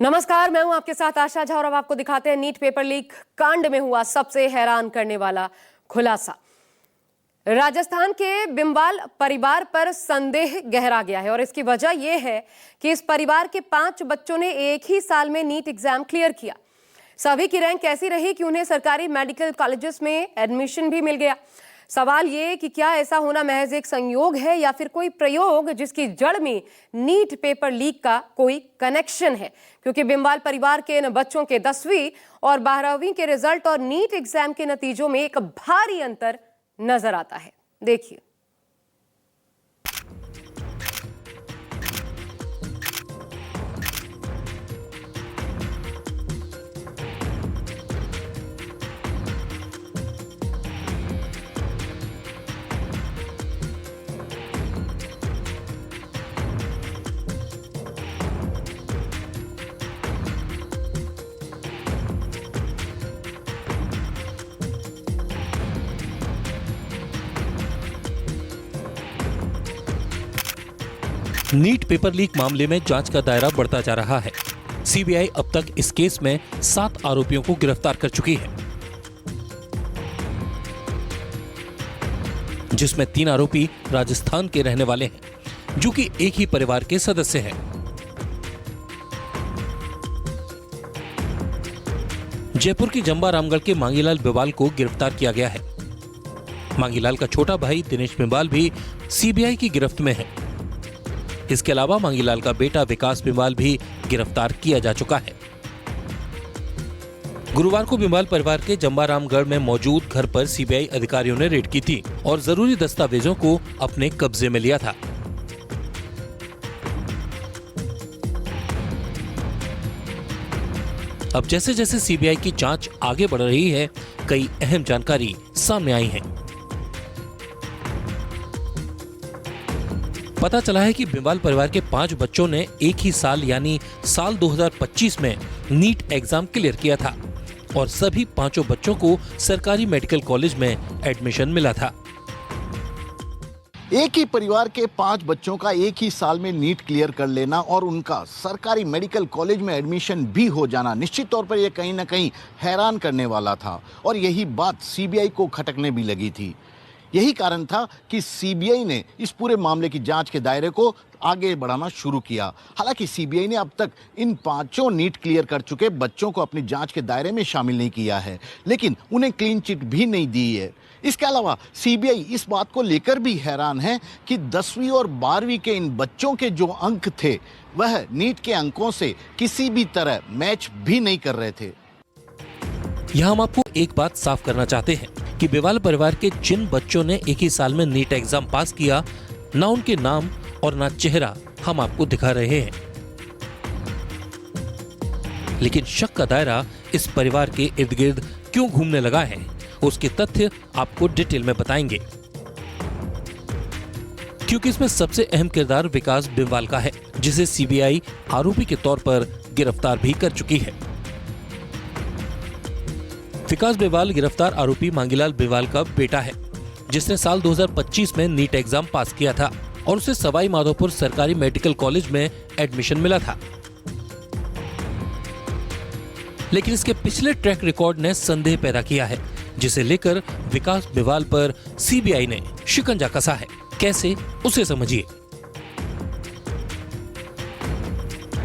नमस्कार, मैं हूं आपके साथ आशा झा और अब आपको दिखाते हैं नीट पेपर लीक कांड में हुआ सबसे हैरान करने वाला खुलासा। राजस्थान के बिंबाल परिवार पर संदेह गहरा गया है और इसकी वजह यह है कि इस परिवार के 5 बच्चों ने एक ही साल में नीट एग्जाम क्लियर किया। सभी की रैंक ऐसी रही कि उन्हें सरकारी मेडिकल कॉलेजेस में एडमिशन भी मिल गया। सवाल ये कि क्या ऐसा होना महज एक संयोग है या फिर कोई प्रयोग जिसकी जड़ में नीट पेपर लीक का कोई कनेक्शन है, क्योंकि बिंबाल परिवार के इन बच्चों के 10वीं और 12वीं के रिजल्ट और नीट एग्जाम के नतीजों में एक भारी अंतर नजर आता है। देखिए। नीट पेपर लीक मामले में जांच का दायरा बढ़ता जा रहा है। सीबीआई अब तक इस केस में 7 आरोपियों को गिरफ्तार कर चुकी है, जिसमें 3 आरोपी राजस्थान के रहने वाले हैं, जो कि एक ही परिवार के सदस्य हैं। जयपुर की जंबा रामगढ़ के मांगीलाल बिवाल को गिरफ्तार किया गया है। मांगीलाल का छोटा भाई दिनेश बिवाल भी सीबीआई की गिरफ्त में है। इसके अलावा मांगीलाल का बेटा विकास बिंबाल भी गिरफ्तार किया जा चुका है। गुरुवार को बिंबाल परिवार के जंबा रामगढ़ में मौजूद घर पर सीबीआई अधिकारियों ने रेड की थी और जरूरी दस्तावेजों को अपने कब्जे में लिया था। अब जैसे जैसे सीबीआई की जांच आगे बढ़ रही है, कई अहम जानकारी सामने आई है। पता चला है कि बिंबाल परिवार के 5 बच्चों ने एक ही साल यानी साल 2025 में नीट एग्जाम क्लियर किया था और सभी 5 बच्चों को सरकारी मेडिकल कॉलेज में एडमिशन मिला था। एक ही परिवार के 5 बच्चों का एक ही साल में नीट क्लियर कर लेना और उनका सरकारी मेडिकल कॉलेज में एडमिशन भी हो जाना निश्चित तौर पर यह कहीं ना कहीं हैरान करने वाला था और यही बात सीबीआई को खटकने भी लगी थी। यही कारण था कि सीबीआई ने इस पूरे मामले की जांच के दायरे को आगे बढ़ाना शुरू किया। हालांकि सीबीआई ने अब तक इन 5 नीट क्लियर कर चुके बच्चों को अपनी जांच के दायरे में शामिल नहीं किया है, लेकिन उन्हें क्लीन चिट भी नहीं दी है। इसके अलावा सीबीआई इस बात को लेकर भी हैरान है कि 10वीं और 12वीं के इन बच्चों के जो अंक थे वह नीट के अंकों से किसी भी तरह मैच भी नहीं कर रहे थे। यहाँ हम आपको एक बात साफ करना चाहते हैं कि बिवाल परिवार के जिन बच्चों ने एक ही साल में नीट एग्जाम पास किया, ना उनके नाम और ना चेहरा हम आपको दिखा रहे हैं, लेकिन शक का दायरा इस परिवार के इर्द गिर्द क्यों घूमने लगा है, उसके तथ्य आपको डिटेल में बताएंगे। क्योंकि इसमें सबसे अहम किरदार विकास बिंबाल का है, जिसे सीबीआई आरोपी के तौर पर गिरफ्तार भी कर चुकी है। विकास बिंबाल गिरफ्तार आरोपी मांगीलाल बिंबाल का बेटा है, जिसने साल 2025 में नीट एग्जाम पास किया था और उसे सवाई माधोपुर सरकारी मेडिकल कॉलेज में एडमिशन मिला था। लेकिन इसके पिछले ट्रैक रिकॉर्ड ने संदेह पैदा किया है, जिसे लेकर विकास बिंबाल पर सीबीआई ने शिकंजा कसा है। कैसे, उसे समझिए।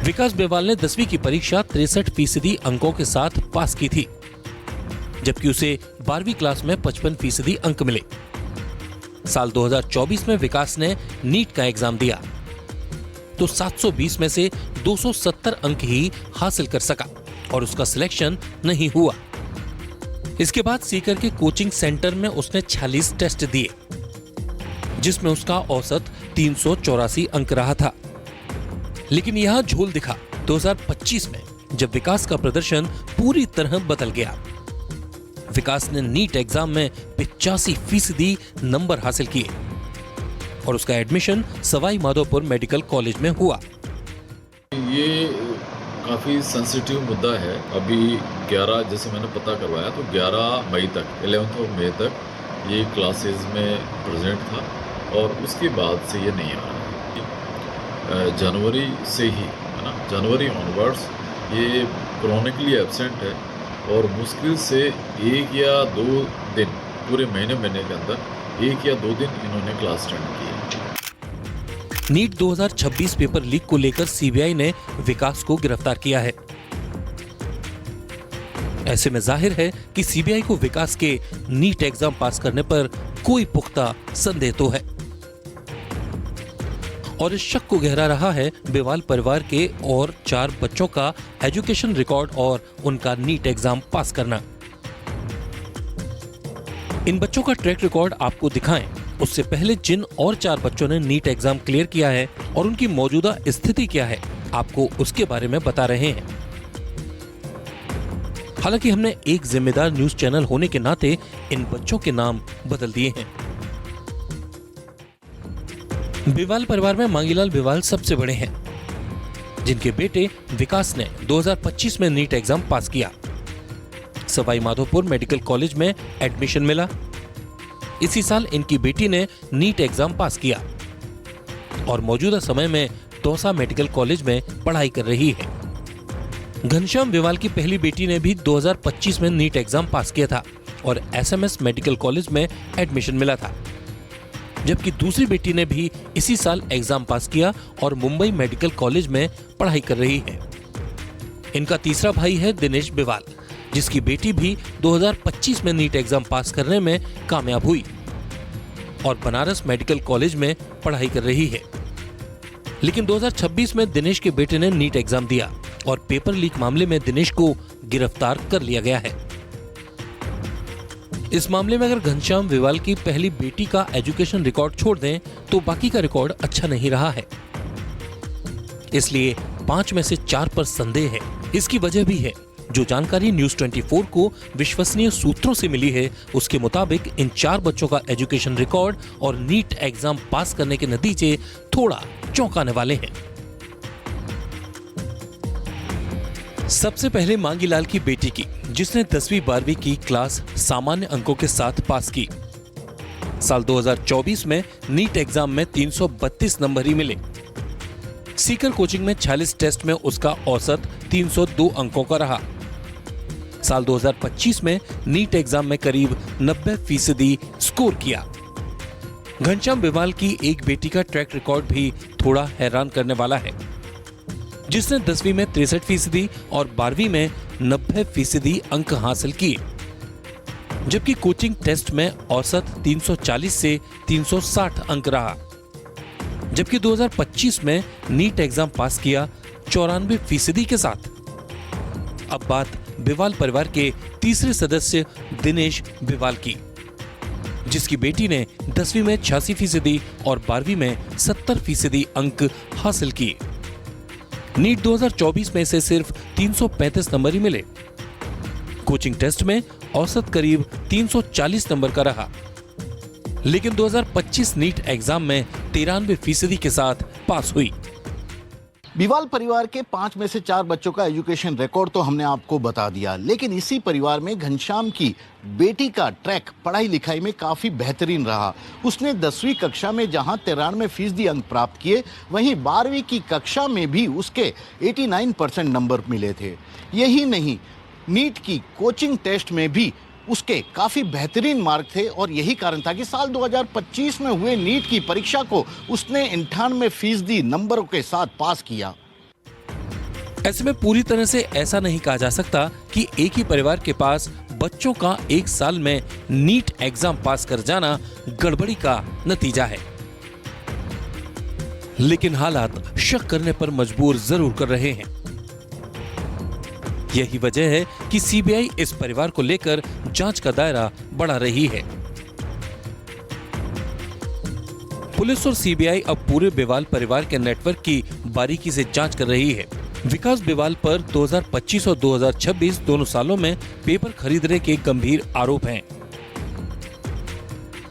विकास बिंबाल ने 10वीं की परीक्षा 63% अंकों के साथ पास की थी, जबकि उसे 12वीं क्लास में 55% अंक मिले। साल 2024 में विकास ने नीट का एग्जाम दिया तो 720 में से 270 अंक ही हासिल कर सका और उसका सिलेक्शन नहीं हुआ। इसके बाद सीकर के कोचिंग सेंटर में उसने 46 टेस्ट दिए, जिसमें उसका औसत 384 अंक रहा था। लेकिन यहां झोल दिखा 2025 में, जब विकास का प्रदर्शन पूरी तरह बदल गया। विकास ने नीट एग्जाम में 85% नंबर हासिल किए और उसका admission Sawai Madhopur medical college में हुआ। ये काफ़ी सेंसिटिव मुद्दा है। अभी 11 जैसे मैंने पता करवाया तो 11 मई तक 11 मई तक ये क्लासेस में प्रेजेंट था और उसके बाद से ये नहीं आ रहा है। जनवरी से ही है ना, जनवरी ऑनवर्ड्स ये क्रॉनिकली एब्सेंट है और मुश्किल से 1 या 2 दिन पूरे महीने के अंदर 1 या 2 दिन इन्होंने क्लास अटेंड की है। नीट 2026 पेपर लीक को लेकर सीबीआई ने विकास को गिरफ्तार किया है। ऐसे में जाहिर है कि सीबीआई को विकास के नीट एग्जाम पास करने पर कोई पुख्ता संदेह तो है और इस शक को गहरा रहा है बेवाल परिवार के और 4 बच्चों का एजुकेशन रिकॉर्ड और उनका नीट एग्जाम पास करना। इन बच्चों का ट्रैक रिकॉर्ड आपको दिखाएं उससे पहले जिन और 4 बच्चों ने नीट एग्जाम क्लियर किया है और उनकी मौजूदा स्थिति क्या है, आपको उसके बारे में बता रहे हैं। हालांकि हमने एक जिम्मेदार न्यूज चैनल होने के नाते इन बच्चों के नाम बदल दिए हैं। बेवाल परिवार में मांगीलाल बेवाल सबसे बड़े हैं, जिनके बेटे विकास ने 2025 में नीट एग्जाम पास किया। सवाई माधोपुर मेडिकल कॉलेज में एडमिशन मिला। इसी साल इनकी बेटी ने नीट एग्जाम पास किया और मौजूदा समय में दौसा मेडिकल कॉलेज में पढ़ाई कर रही है। घनश्याम बेवाल की पहली बेटी ने भी 2025 में नीट एग्जाम पास किया था और एसएमएस मेडिकल कॉलेज में एडमिशन मिला था, जबकि दूसरी बेटी ने भी इसी साल एग्जाम पास किया और मुंबई मेडिकल कॉलेज में पढ़ाई कर रही है। इनका तीसरा भाई है दिनेश बेवाल, जिसकी बेटी भी 2025 में नीट एग्जाम पास करने में कामयाब हुई और बनारस मेडिकल कॉलेज में पढ़ाई कर रही है। लेकिन 2026 में दिनेश के बेटे ने नीट एग्जाम दिया और पेपर लीक मामले में दिनेश को गिरफ्तार कर लिया गया है। इस मामले में अगर घनश्याम बेवाल की पहली बेटी का एजुकेशन रिकॉर्ड छोड़ दें तो बाकी का रिकॉर्ड अच्छा नहीं रहा है, इसलिए 5 में से 4 पर संदेह है। इसकी वजह भी है। जो जानकारी न्यूज 24 को विश्वसनीय सूत्रों से मिली है, उसके मुताबिक इन 4 बच्चों का एजुकेशन रिकॉर्ड और नीट एग्जाम पास करने के नतीजे थोड़ा चौंकाने वाले हैं। सबसे पहले मांगीलाल की बेटी की, जिसने 10वीं 12वीं की क्लास सामान्य अंकों के साथ पास की। साल 2024 में नीट एग्जाम में 332 नंबर ही मिले। सीकर कोचिंग में 46 टेस्ट में उसका औसत 302 अंकों का रहा। साल 2025 में नीट एग्जाम में करीब 90% स्कोर किया। घनश्याम बेवाल की एक बेटी का ट्रैक रिकॉर्ड भी थोड़ा हैरान करने वाला है, जिसने 10वीं में 63% और 12वीं में 90% अंक हासिल किए, जबकि कोचिंग टेस्ट में औसत 340 से 360 अंक रहा। जबकि 2025 में नीट एग्जाम पास किया 94% के साथ। अब बात बेवाल परिवार के तीसरे सदस्य दिनेश बेवाल की, जिसकी बेटी ने 10वीं में 86% और 12वीं में 70% अंक हासिल किए। नीट 2024 में से सिर्फ 335 नंबर ही मिले। कोचिंग टेस्ट में औसत करीब 340 नंबर का रहा, लेकिन 2025 नीट एग्जाम में 93% के साथ पास हुई। बेवाल परिवार के 5 में से 4 बच्चों का एजुकेशन रिकॉर्ड तो हमने आपको बता दिया, लेकिन इसी परिवार में घनश्याम की बेटी का ट्रैक पढ़ाई लिखाई में काफी बेहतरीन रहा। उसने 10वीं कक्षा में जहां 93% अंक प्राप्त किए, वहीं 12वीं की कक्षा में भी उसके 89% नंबर मिले थे। यही नहीं, नीट की कोचिंग टेस्ट में भी उसके काफी बेहतरीन मार्क थे और यही कारण था कि साल 2025 में हुए नीट की परीक्षा को उसने 98% नंबरों के साथ पास किया। ऐसे में पूरी तरह से ऐसा नहीं कहा जा सकता कि एक ही परिवार के पास बच्चों का एक साल में नीट एग्जाम पास कर जाना गड़बड़ी का नतीजा है, लेकिन हालात शक करने पर मजबूर जरूर कर रहे हैं। यही वजह है कि सीबीआई इस परिवार को लेकर जांच का दायरा बढ़ा रही है। पुलिस और सीबीआई अब पूरे बेवाल परिवार के नेटवर्क की बारीकी से जांच कर रही है। विकास बेवाल पर 2025 और 2026 दोनों सालों में पेपर खरीदने के गंभीर आरोप हैं।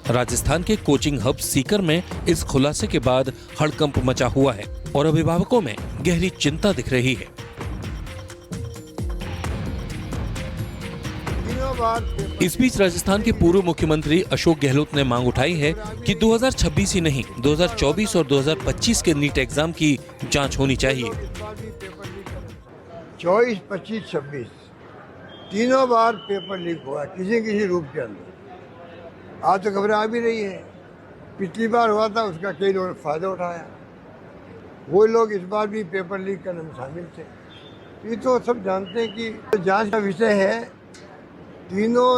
राजस्थान के कोचिंग हब सीकर में इस खुलासे के बाद हड़कंप मचा हुआ है और अभिभावकों में गहरी चिंता दिख रही है। इस बीच राजस्थान के पूर्व मुख्यमंत्री अशोक गहलोत ने मांग उठाई है कि 2026 ही नहीं 2024 और 2025 के नीट एग्जाम की जांच होनी चाहिए। 24, 25, 26 तीनों बार पेपर लीक हुआ है किसी किसी रूप के अंदर। आज तो खबरें आ भी रही है, पिछली बार हुआ था उसका कई लोगों ने फ़ायदा उठाया, वो लोग इस बार भी पेपर लीक करने में शामिल थे। ये तो सब जानते हैं कि जांच का विषय है। तीनों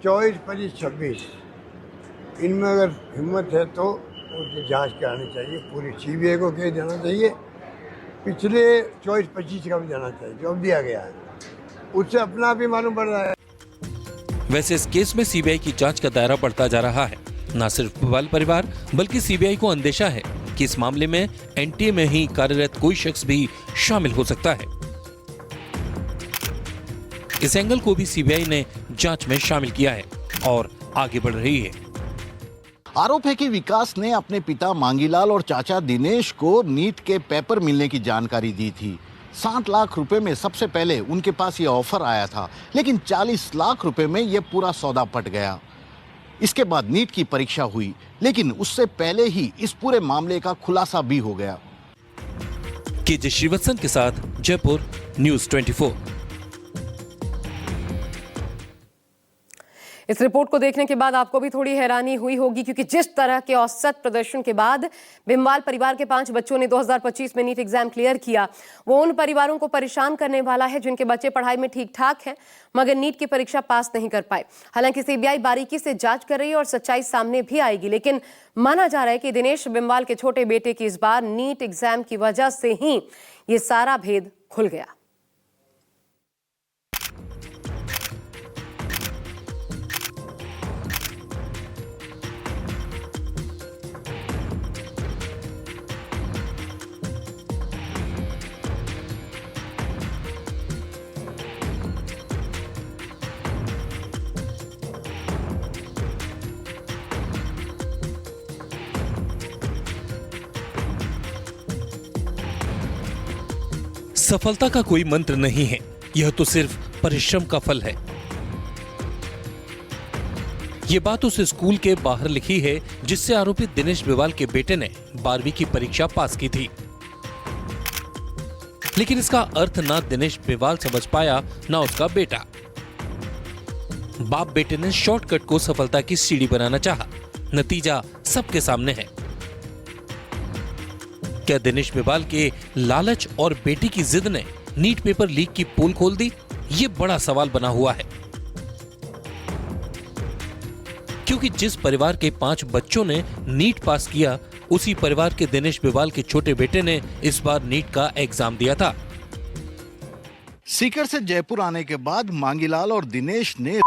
24, 25, 26 इनमें अगर हिम्मत है तो उनकी जांच करानी चाहिए, पूरी सीबीआई को केस देना चाहिए, पिछले 24, 25 का भी देना चाहिए जो अब दिया गया है, उससे अपना आप ही मालूम पड़ रहा है। वैसे इस केस में सीबीआई की जांच का दायरा बढ़ता जा रहा है। न सिर्फ बिवाल परिवार बल्कि सीबीआई को अंदेशा है कि इस मामले में एनटीए में ही कार्यरत कोई शख्स भी शामिल हो सकता है। इस एंगल को भी सीबीआई ने जांच में शामिल किया है और आगे बढ़ रही है। आरोप है कि विकास ने अपने पिता मांगीलाल और चाचा दिनेश को नीट के पेपर मिलने की जानकारी दी थी। 60 लाख रुपए में सबसे पहले उनके पास ये ऑफर आया था, लेकिन 40 लाख रुपए में ये पूरा सौदा पट गया। इसके बाद नीट की परीक्षा हुई, लेकिन उससे पहले ही इस पूरे मामले का खुलासा भी हो गया। के श्रीवत्सन के साथ जयपुर न्यूज़ 24। इस रिपोर्ट को देखने के बाद आपको भी थोड़ी हैरानी हुई होगी, क्योंकि जिस तरह के औसत प्रदर्शन के बाद बिंबाल परिवार के 5 बच्चों ने 2025 में नीट एग्जाम क्लियर किया, वो उन परिवारों को परेशान करने वाला है जिनके बच्चे पढ़ाई में ठीक ठाक हैं मगर नीट की परीक्षा पास नहीं कर पाए। हालांकि सीबीआई बारीकी से जांच कर रही है और सच्चाई सामने भी आएगी, लेकिन माना जा रहा है कि दिनेश बिंबाल के छोटे बेटे की इस बार नीट एग्जाम की वजह से ही ये सारा भेद खुल गया। सफलता का कोई मंत्र नहीं है, यह तो सिर्फ परिश्रम का फल है। ये बात उस स्कूल के बाहर लिखी है जिससे आरोपित दिनेश बिवाल के बेटे ने 12वीं की परीक्षा पास की थी। लेकिन इसका अर्थ ना दिनेश बिवाल समझ पाया ना उसका बेटा। बाप बेटे ने शॉर्टकट को सफलता की सीढ़ी बनाना चाहा। नतीजा सबके सामने है। क्या दिनेश बिवाल के लालच और बेटी की जिद ने नीट पेपर लीक की पोल खोल दी? ये बड़ा सवाल बना हुआ है, क्योंकि जिस परिवार के 5 बच्चों ने नीट पास किया, उसी परिवार के दिनेश बिवाल के छोटे बेटे ने इस बार नीट का एग्जाम दिया था। सीकर से जयपुर आने के बाद मांगीलाल और दिनेश ने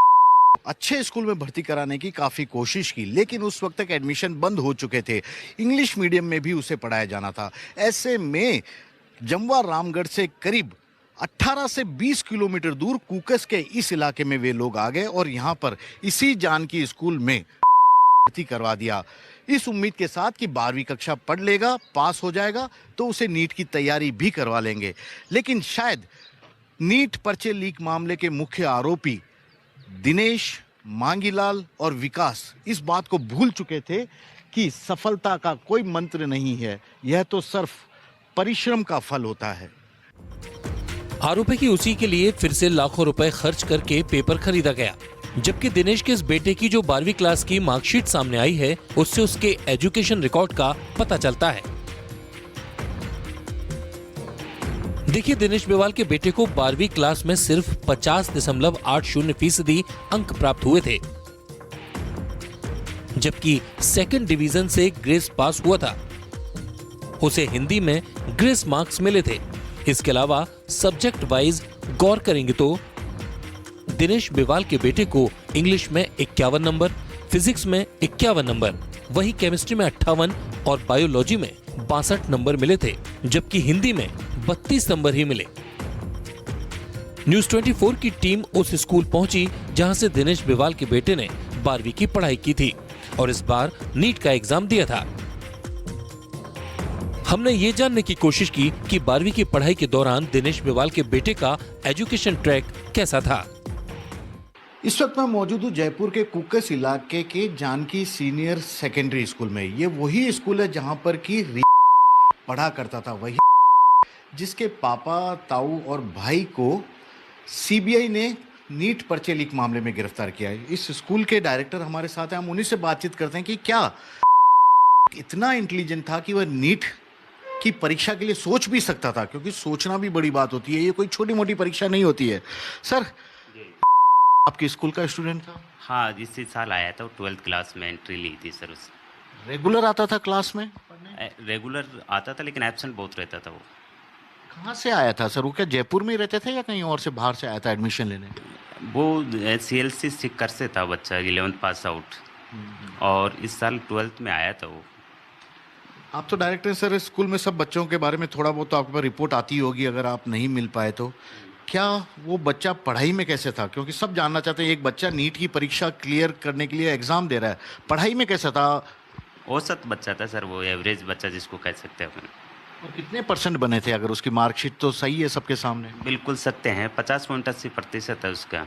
अच्छे स्कूल में भर्ती कराने की काफी कोशिश की, लेकिन उस वक्त तक एडमिशन बंद हो चुके थे। इंग्लिश मीडियम में भी उसे पढ़ाया जाना था। ऐसे में जमवा रामगढ़ से करीब 18 से 20 किलोमीटर दूर कुकस के इस इलाके में वे लोग आ गए और यहाँ पर इसी जानकी स्कूल में भर्ती करवा दिया, इस उम्मीद के साथ कि 12वीं कक्षा पढ़ लेगा, पास हो जाएगा तो उसे नीट की तैयारी भी करवा लेंगे। लेकिन शायद नीट पर्चे लीक मामले के मुख्य आरोपी दिनेश, मांगीलाल और विकास इस बात को भूल चुके थे कि सफलता का कोई मंत्र नहीं है, यह तो सिर्फ परिश्रम का फल होता है। आरोप है कि उसी के लिए फिर से लाखों रुपए खर्च करके पेपर खरीदा गया, जबकि दिनेश के इस बेटे की जो 12वीं क्लास की मार्कशीट सामने आई है, उससे उसके एजुकेशन रिकॉर्ड का पता चलता है। देखिए, दिनेश बिवाल के बेटे को 12वीं क्लास में सिर्फ 50.80% अंक प्राप्त हुए थे, जबकि सेकंड डिवीजन से ग्रेस पास हुआ था। उसे हिंदी में ग्रेस मार्क्स मिले थे। इसके अलावा सब्जेक्ट वाइज गौर करेंगे तो दिनेश बिवाल के बेटे को इंग्लिश में 51 नंबर, फिजिक्स में 51 नंबर, वही केमिस्ट्री में 58 और बायोलॉजी में 62 नंबर मिले थे, जबकि हिंदी में 32 नंबर ही मिले। न्यूज़ 24 की टीम उस स्कूल पहुंची जहां से दिनेश बिवाल के बेटे ने 12वीं की पढ़ाई की थी और इस बार नीट का एग्जाम दिया था। हमने ये जानने की कोशिश की कि 12वीं की पढ़ाई के दौरान दिनेश बिवाल के बेटे का एजुकेशन ट्रैक कैसा था। इस वक्त मैं मौजूद हूँ जयपुर के कुकस इलाके के जानकी सीनियर सेकेंडरी स्कूल में। ये वही स्कूल है जहाँ पर की पढ़ा करता था, वही जिसके पापा, ताऊ और भाई को सीबीआई ने नीट पर्चे लीक मामले में गिरफ्तार किया है। इस स्कूल के डायरेक्टर हमारे साथ हैं, हम उन्हीं से बातचीत करते हैं कि क्या इतना इंटेलिजेंट था कि वह नीट की परीक्षा के लिए सोच भी सकता था, क्योंकि सोचना भी बड़ी बात होती है, ये कोई छोटी मोटी परीक्षा नहीं होती है। सर, आपके स्कूल का स्टूडेंट था? हाँ, इसी साल आया था, 12th क्लास में एंट्री ली थी सर उस। रेगुलर आता था क्लास में? रेगुलर आता था लेकिन एब्सेंट बहुत रहता था वो। कहाँ से आया था सर? वो क्या जयपुर में ही रहते थे या कहीं और से बाहर से आया था एडमिशन लेने? वो CLC सिक्कर से था बच्चा, 11th पास आउट, और इस साल 12th में आया था वो। आप तो डायरेक्टर सर, स्कूल में सब बच्चों के बारे में थोड़ा बहुत तो आपके पास रिपोर्ट आती होगी, अगर आप नहीं मिल पाए तो। क्या वो बच्चा पढ़ाई में कैसे था? क्योंकि सब जानना चाहते हैं, एक बच्चा नीट की परीक्षा क्लियर करने के लिए एग्जाम दे रहा है, पढ़ाई में कैसा था? औसत बच्चा था सर वो, एवरेज बच्चा जिसको कह सकते हैं अपन। और कितने % बने थे? अगर उसकी मार्कशीट तो सही है सबके सामने। बिल्कुल सत्य है, 50.80% है उसका।